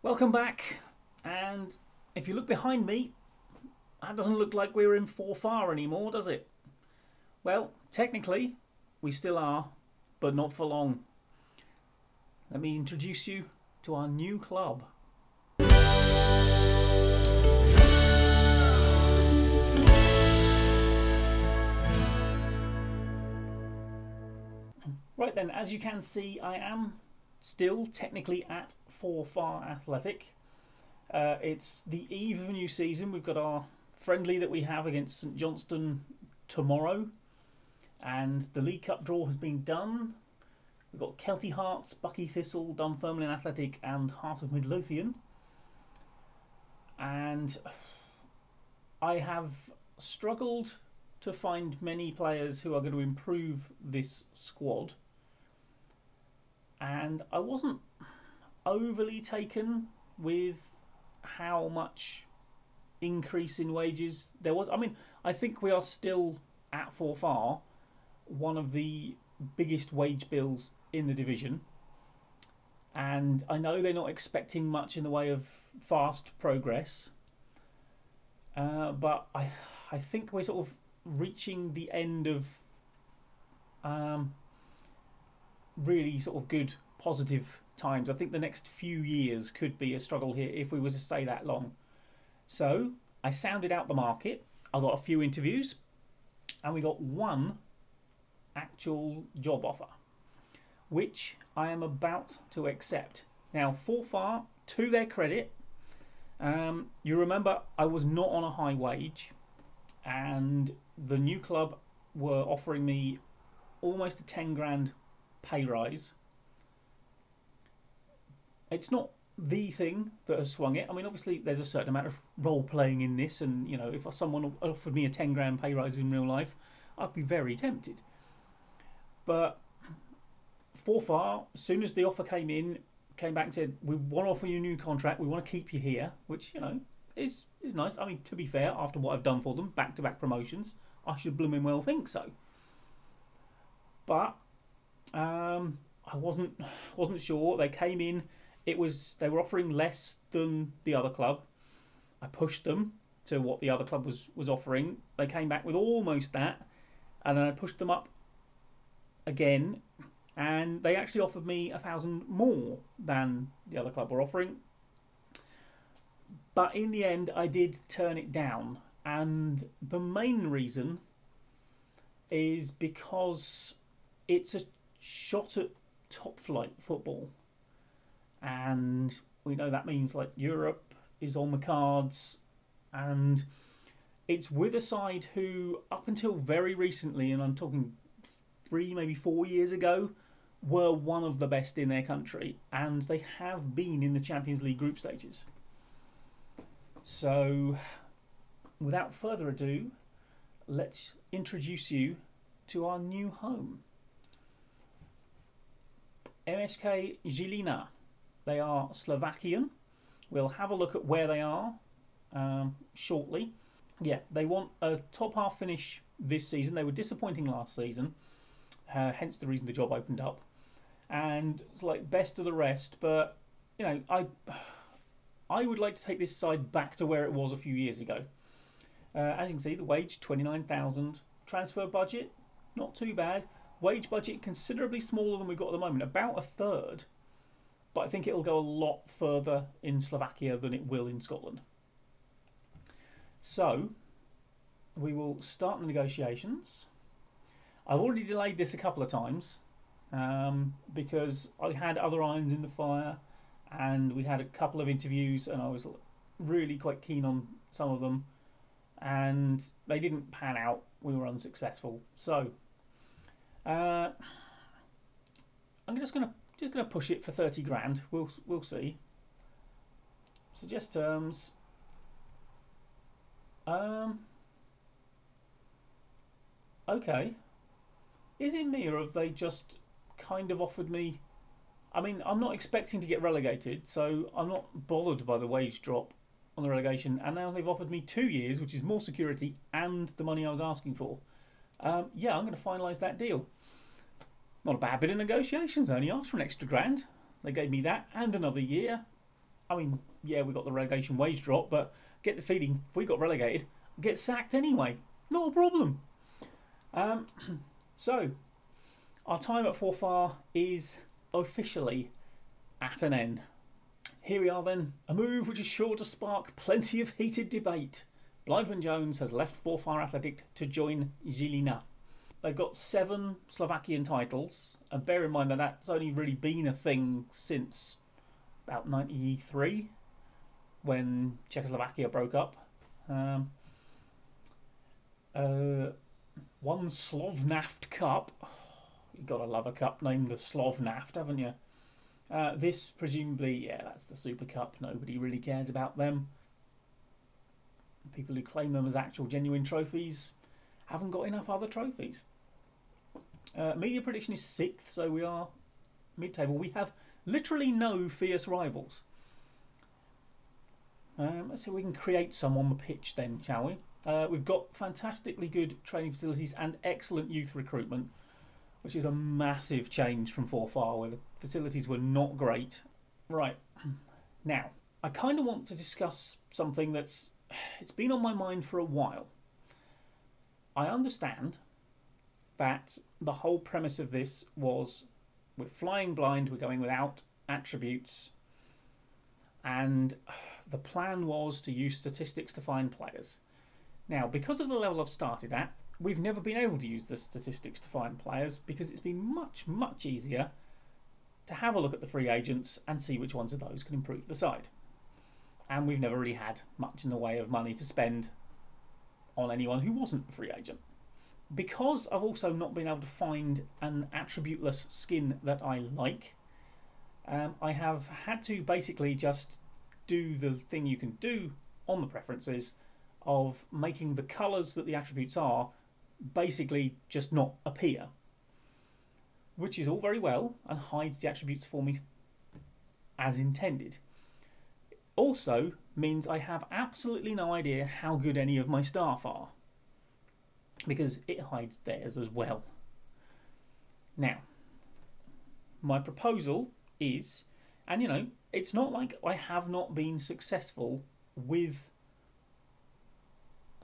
Welcome back, and if you look behind me, that doesn't look like we're in 4-far anymore, does it? Well, technically, we still are, but not for long. Let me introduce you to our new club. Right then, as you can see, I am still technically at 4-far Athletic. It's the eve of a new season. We've got our friendly that we have against St Johnstone tomorrow, and the League Cup draw has been done. We've got Kelty Hearts, Bucky Thistle, Dunfermline Athletic and Heart of Midlothian. And I have struggled to find many players who are going to improve this squad, and I wasn't overly taken with how much increase in wages there was. I mean, I think we are still at 4-far one of the biggest wage bills in the division, and I know they're not expecting much in the way of fast progress, but I think we're sort of reaching the end of really sort of good positive times. I think the next few years could be a struggle here if we were to stay that long. So I sounded out the market. I got a few interviews, and we got one actual job offer, which I am about to accept. Now, 4-far, to their credit, you remember I was not on a high wage, and the new club were offering me almost a 10 grand pay rise. It's not the thing that has swung it. I mean, obviously there's a certain amount of role playing in this, and you know, if someone offered me a 10 grand pay rise in real life, I'd be very tempted. But 4-far, as soon as the offer came back and said, we want to offer you a new contract, we want to keep you here, which, you know, is nice. I mean, to be fair, after what I've done for them, back-to-back promotions, I should blooming well think so. But I wasn't sure. They came in. They were offering less than the other club. I pushed them to what the other club was offering. They came back with almost that, and then I pushed them up again, and they actually offered me 1,000 more than the other club were offering. But in the end, I did turn it down, and the main reason is because it's a shot at top flight football, and we know that means like Europe is on the cards, and it's with a side who up until very recently, and I'm talking 3 maybe 4 years ago, were one of the best in their country, and they have been in the Champions League group stages. So without further ado, let's introduce you to our new home. MSK Žilina. They are Slovakian. We'll have a look at where they are shortly. Yeah, they want a top half finish this season. They were disappointing last season, hence the reason the job opened up. And it's like best of the rest, but you know, I would like to take this side back to where it was a few years ago. As you can see, the wage 29,000, transfer budget not too bad. Wage budget considerably smaller than we've got at the moment, about a third. But I think it'll go a lot further in Slovakia than it will in Scotland. So we will start the negotiations. I've already delayed this a couple of times because I had other irons in the fire, and we had a couple of interviews, and I was really quite keen on some of them, and they didn't pan out. We were unsuccessful. So I'm just gonna push it for 30 grand. We'll see. Suggest terms. Okay. Is it me, or have they just kind of offered me? I mean, I'm not expecting to get relegated, so I'm not bothered by the wage drop on the relegation. And now they've offered me 2 years, which is more security and the money I was asking for. Yeah, I'm going to finalise that deal. Not a bad bit of negotiations. I only asked for an extra grand. They gave me that and another year. I mean, yeah, we got the relegation wage drop, but get the feeling if we got relegated, I'd get sacked anyway. Not a problem. So, our time at Forfar is officially at an end. Here we are then, a move which is sure to spark plenty of heated debate. Blindman Jones has left Forfar Athletic to join Žilina. They've got 7 Slovakian titles, and bear in mind that that's only really been a thing since about 93, when Czechoslovakia broke up. One Slovnaft Cup. Oh, you've got to love a cup named the Slovnaft, haven't you? This, presumably, yeah, that's the Super Cup. Nobody really cares about them. People who claim them as actual genuine trophies haven't got enough other trophies. Media prediction is 6th, so we are mid-table. We have literally no fierce rivals. Let's see if we can create some on the pitch then, shall we? We've got fantastically good training facilities and excellent youth recruitment, which is a massive change from Forfar, where the facilities were not great. Right, now, I kind of want to discuss something it's been on my mind for a while. I understand that the whole premise of this was we're flying blind, we're going without attributes, and the plan was to use statistics to find players. Now, because of the level I've started at, we've never been able to use the statistics to find players because it's been much, much easier to have a look at the free agents and see which ones of those can improve the side. And we've never really had much in the way of money to spend on anyone who wasn't a free agent. Because I've also not been able to find an attributeless skin that I like, I have had to basically just do the thing you can do on the preferences of making the colours that the attributes are basically just not appear, which is all very well and hides the attributes for me as intended. Also means I have absolutely no idea how good any of my staff are, because it hides theirs as well. Now, my proposal is, and you know, it's not like I have not been successful with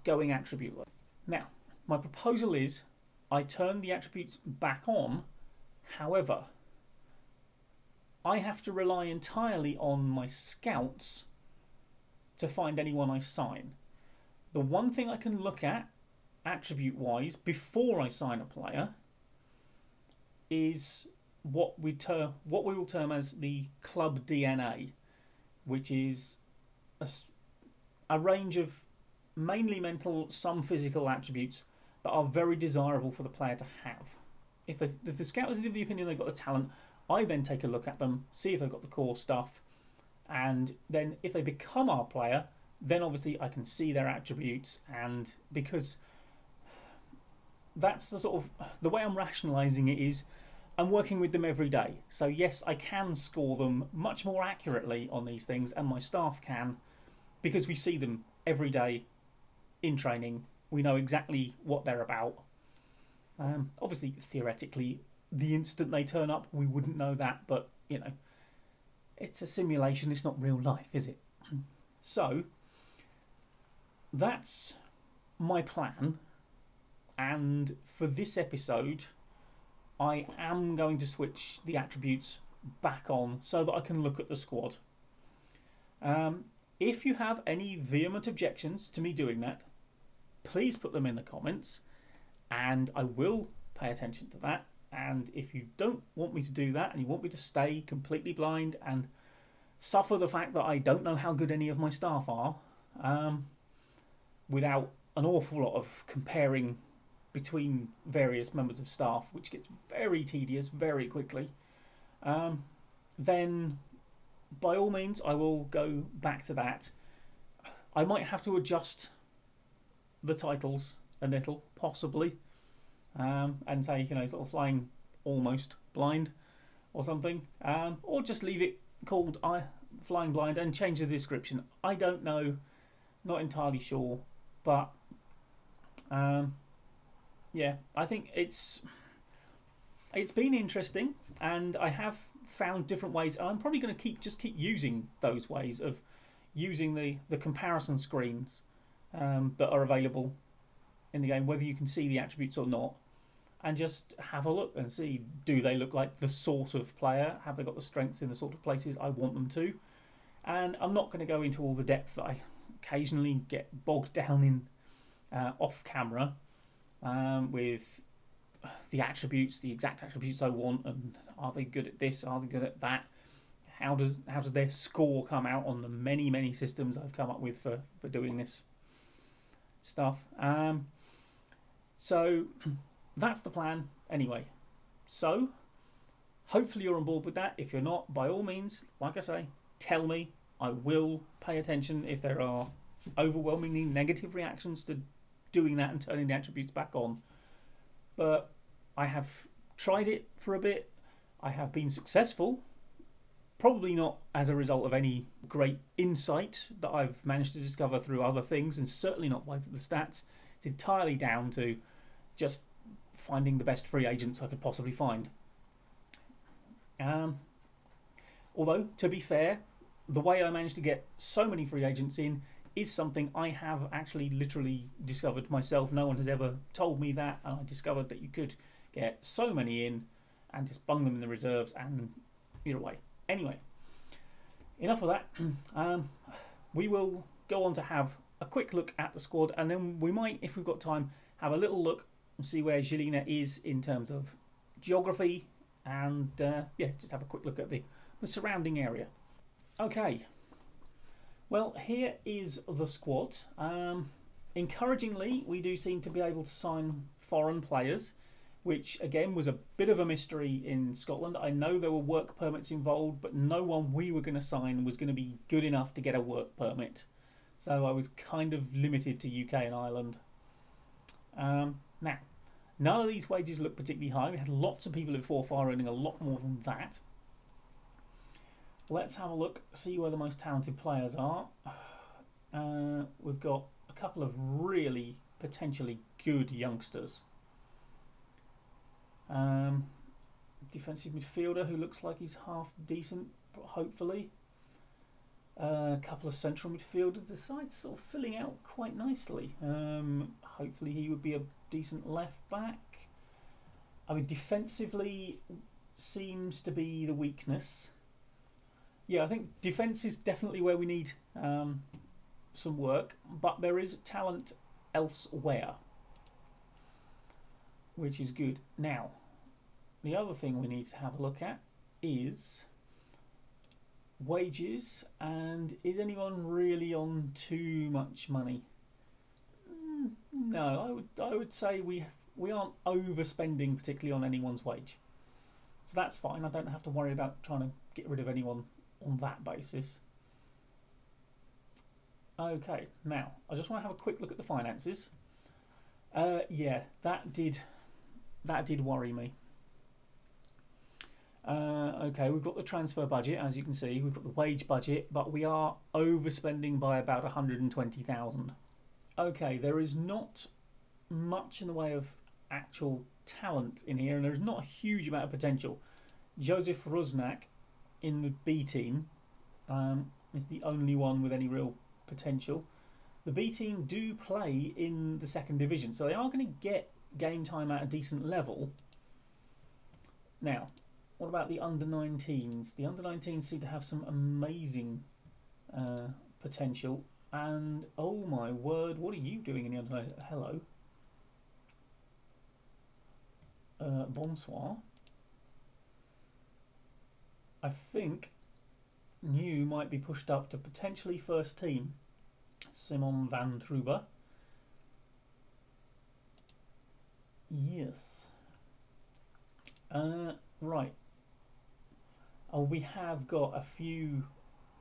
going attributeless. Now, my proposal is I turn the attributes back on. However, I have to rely entirely on my scouts to find anyone I sign. The one thing I can look at attribute wise before I sign a player is what we will term as the club DNA, which is a range of mainly mental, some physical attributes that are very desirable for the player to have. If the scout is of the opinion they've got the talent, I then take a look at them, see if they've got the core stuff, and then if they become our player, then obviously I can see their attributes, and because that's the way I'm rationalising it is I'm working with them every day. So yes, I can score them much more accurately on these things, and my staff can, because we see them every day in training. We know exactly what they're about. Obviously, theoretically, the instant they turn up, we wouldn't know that, but you know, it's a simulation, it's not real life, is it? So that's my plan, and for this episode I am going to switch the attributes back on so that I can look at the squad. If you have any vehement objections to me doing that, please put them in the comments and I will pay attention to that. And if you don't want me to do that and you want me to stay completely blind and suffer the fact that I don't know how good any of my staff are, without an awful lot of comparing between various members of staff, which gets very tedious very quickly, then by all means I will go back to that. I might have to adjust the titles a little, possibly, and say, you know, sort of flying almost blind or something, or just leave it called flying blind and change the description. I don't know, not entirely sure, but yeah, I think it's been interesting, and I have found different ways. I'm probably going to keep using those ways of using the comparison screens that are available in the game, whether you can see the attributes or not, and just have a look and see, do they look like the sort of player? Have they got the strengths in the sort of places I want them to? And I'm not going to go into all the depth that I occasionally get bogged down in off camera with the attributes, the exact attributes I want, and are they good at this? Are they good at that? How does their score come out on the many systems I've come up with for doing this stuff? So that's the plan anyway. So hopefully you're on board with that. If you're not, by all means, like I say, tell me. I will pay attention if there are overwhelmingly negative reactions to doing that and turning the attributes back on. But I have tried it for a bit. I have been successful. Probably not as a result of any great insight that I've managed to discover through other things, and certainly not by the stats. It's entirely down to just finding the best free agents I could possibly find. Although, to be fair, the way I managed to get so many free agents in is something I have actually literally discovered myself. No one has ever told me that, and I discovered that you could get so many in and just bung them in the reserves and you're away. Anyway, enough of that. We will go on to have a quick look at the squad, and then we might, if we've got time, have a little look and see where Jelena is in terms of geography, and yeah, just have a quick look at the surrounding area. Okay, well, here is the squad. Encouragingly, we do seem to be able to sign foreign players, which again was a bit of a mystery in Scotland. I know there were work permits involved, but no one we were going to sign was going to be good enough to get a work permit. So I was kind of limited to UK and Ireland. Now, none of these wages look particularly high. We had lots of people at 4-5 earning a lot more than that. Let's have a look, see where the most talented players are. We've got a couple of really potentially good youngsters. Defensive midfielder who looks like he's half decent, hopefully. A couple of central midfielders. The side's sort of filling out quite nicely. Hopefully he would be a decent left back. I mean, defensively seems to be the weakness. Yeah, I think defence is definitely where we need some work, but there is talent elsewhere, which is good. Now, the other thing we need to have a look at is wages, and is anyone really on too much money? No, I would say we aren't overspending particularly on anyone's wage, so that's fine. I don't have to worry about trying to get rid of anyone on that basis. Okay, now I just want to have a quick look at the finances. Yeah, that did worry me. Okay, we've got the transfer budget, as you can see. We've got the wage budget, but we are overspending by about 120,000. Okay, there is not much in the way of actual talent in here, and there's not a huge amount of potential. Joseph Rusnak in the B team is the only one with any real potential. The B team do play in the second division, so they are going to get game time at a decent level. Now, what about the under-19s? The under-19s seem to have some amazing potential, and oh my word, what are you doing in the under-19s? Hello. Bonsoir. I think New might be pushed up to potentially first team. Simon van Truber. Yes. Right. Oh, we have got a few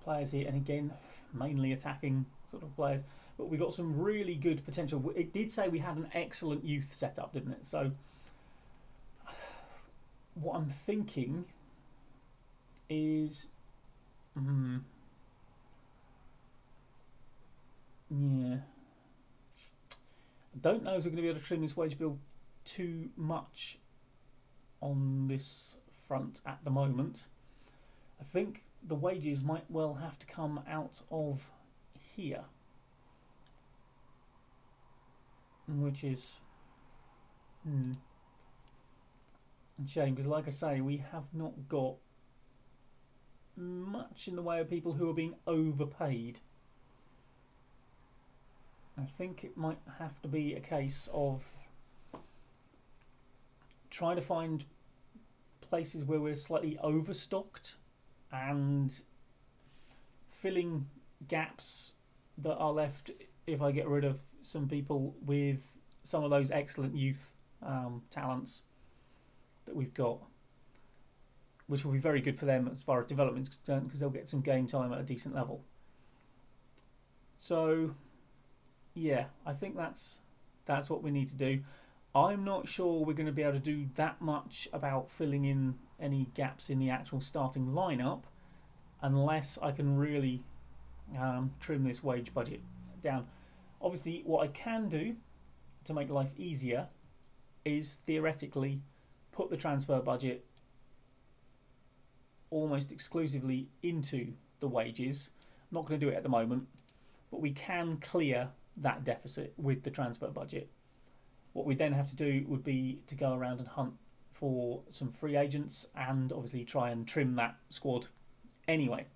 players here, and again, mainly attacking sort of players, but we got some really good potential. It did say we had an excellent youth setup, didn't it? So what I'm thinking is, yeah, I don't know if we're going to be able to trim this wage bill too much on this front at the moment. I think the wages might well have to come out of here, which is a shame, because like I say, we have not got much in the way of people who are being overpaid. I think it might have to be a case of trying to find places where we're slightly overstocked and filling gaps that are left if I get rid of some people with some of those excellent youth talents that we've got, which will be very good for them as far as development is concerned, because they'll get some game time at a decent level. So yeah, I think that's what we need to do. I'm not sure we're going to be able to do that much about filling in any gaps in the actual starting lineup unless I can really trim this wage budget down. Obviously, what I can do to make life easier is theoretically put the transfer budget almost exclusively into the wages. I'm not going to do it at the moment, but we can clear that deficit with the transfer budget. What we then have to do would be to go around and hunt for some free agents and obviously try and trim that squad anyway.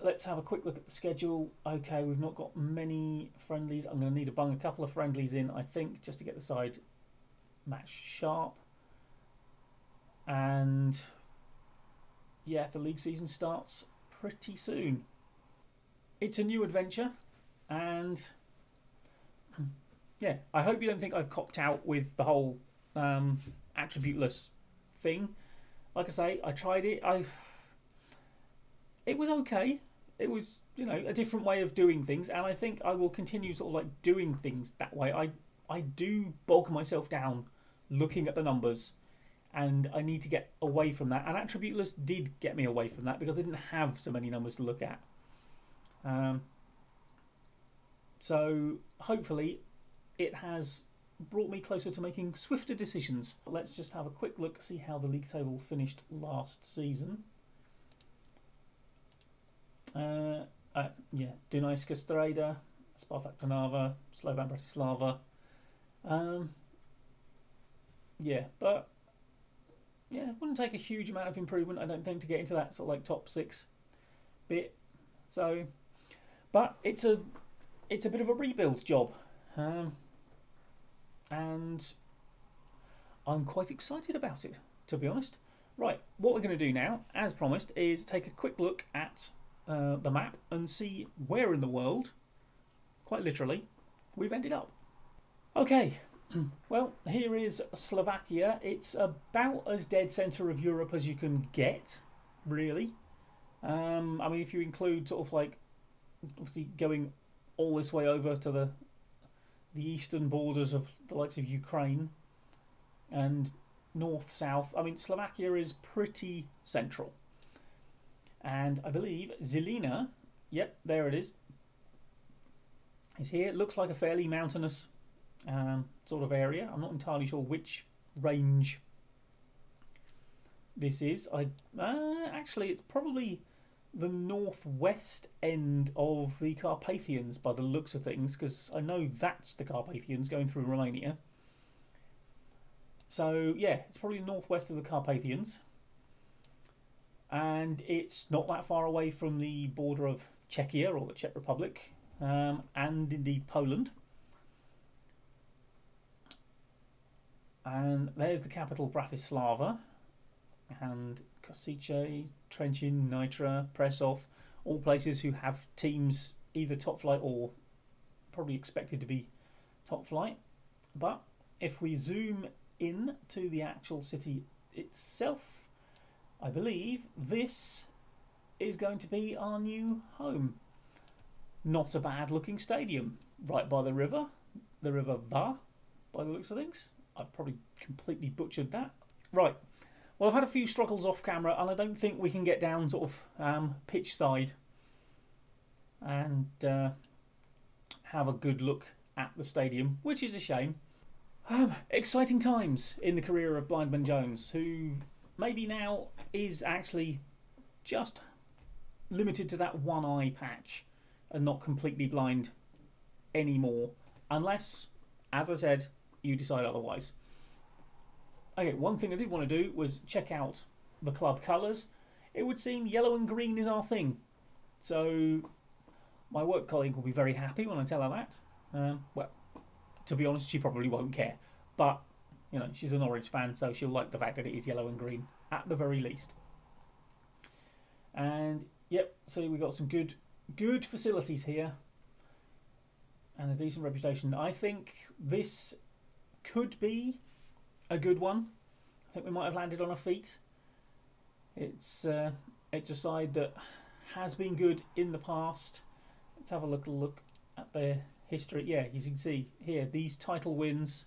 Let's have a quick look at the schedule. Okay, we've not got many friendlies. I'm going to need to bung a couple of friendlies in, I think, just to get the side match sharp. And yeah, the league season starts pretty soon. It's a new adventure, and yeah, I hope you don't think I've copped out with the whole attributeless thing. Like I say, I tried it. It was okay. It was, you know, a different way of doing things, and I think I will continue sort of like doing things that way. I do bog myself down looking at the numbers, and I need to get away from that. And attributeless did get me away from that because I didn't have so many numbers to look at. So hopefully it has brought me closer to making swifter decisions. Let's just have a quick look, see how the league table finished last season. Yeah, Dunajska Streda, Spartak Trnava, Slovan Bratislava. Yeah, but yeah, it wouldn't take a huge amount of improvement, I don't think, to get into that sort of like top 6 bit. So, but it's a bit of a rebuild job, and I'm quite excited about it, to be honest. Right, what we're going to do now, as promised, is take a quick look at the map and see where in the world, quite literally, we've ended up. Okay, well, here is Slovakia. It's about as dead centre of Europe as you can get, really. I mean, if you include sort of like, obviously going all this way over to the eastern borders of the likes of Ukraine and north-south. I mean, Slovakia is pretty central. And I believe Žilina, yep, there it is here. It looks like a fairly mountainous sort of area. I'm not entirely sure which range this is. Actually, it's probably the northwest end of the Carpathians by the looks of things, because I know that's the Carpathians going through Romania. So yeah, it's probably northwest of the Carpathians, and it's not that far away from the border of Czechia or the Czech Republic, and indeed Poland. And there's the capital, Bratislava, and Košice, Trenčín, Nitra, Prešov, all places who have teams either top flight or probably expected to be top flight. But if we zoom in to the actual city itself, I believe this is going to be our new home. Not a bad looking stadium, right by the river Var, by the looks of things. I've probably completely butchered that. Right. Well, I've had a few struggles off camera, and I don't think we can get down sort of pitch side and have a good look at the stadium, which is a shame. Exciting times in the career of Blindman Jones, who maybe now is actually just limited to that one eye patch and not completely blind anymore, unless, as I said, you decide otherwise. Okay, one thing I did want to do was check out the club colours. It would seem yellow and green is our thing, so my work colleague will be very happy when I tell her that. Well, to be honest, she probably won't care, but you know, she's a Norwich fan, so she'll like the fact that it is yellow and green at the very least. And yep, so we got some good facilities here and a decent reputation. I think this could be a good one. I think we might have landed on our feet. It's a side that has been good in the past. Let's have a look at their history. Yeah, you can see here these title wins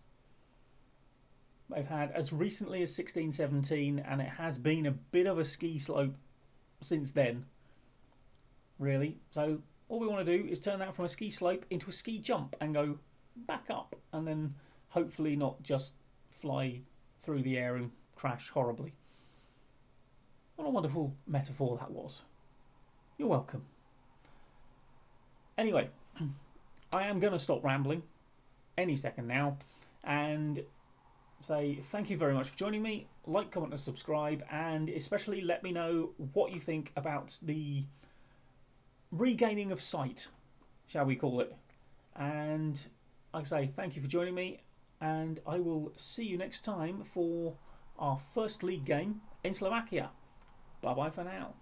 they've had as recently as 16-17, and it has been a bit of a ski slope since then, really. So all we want to do is turn that from a ski slope into a ski jump and go back up, and then hopefully not just fly through the air and crash horribly. What a wonderful metaphor that was. You're welcome. Anyway, I am going to stop rambling any second now and say thank you very much for joining me. Like, comment and subscribe, and especially let me know what you think about the regaining of sight, shall we call it. And like I say, thank you for joining me, and I will see you next time for our first league game in Slovakia. Bye bye for now.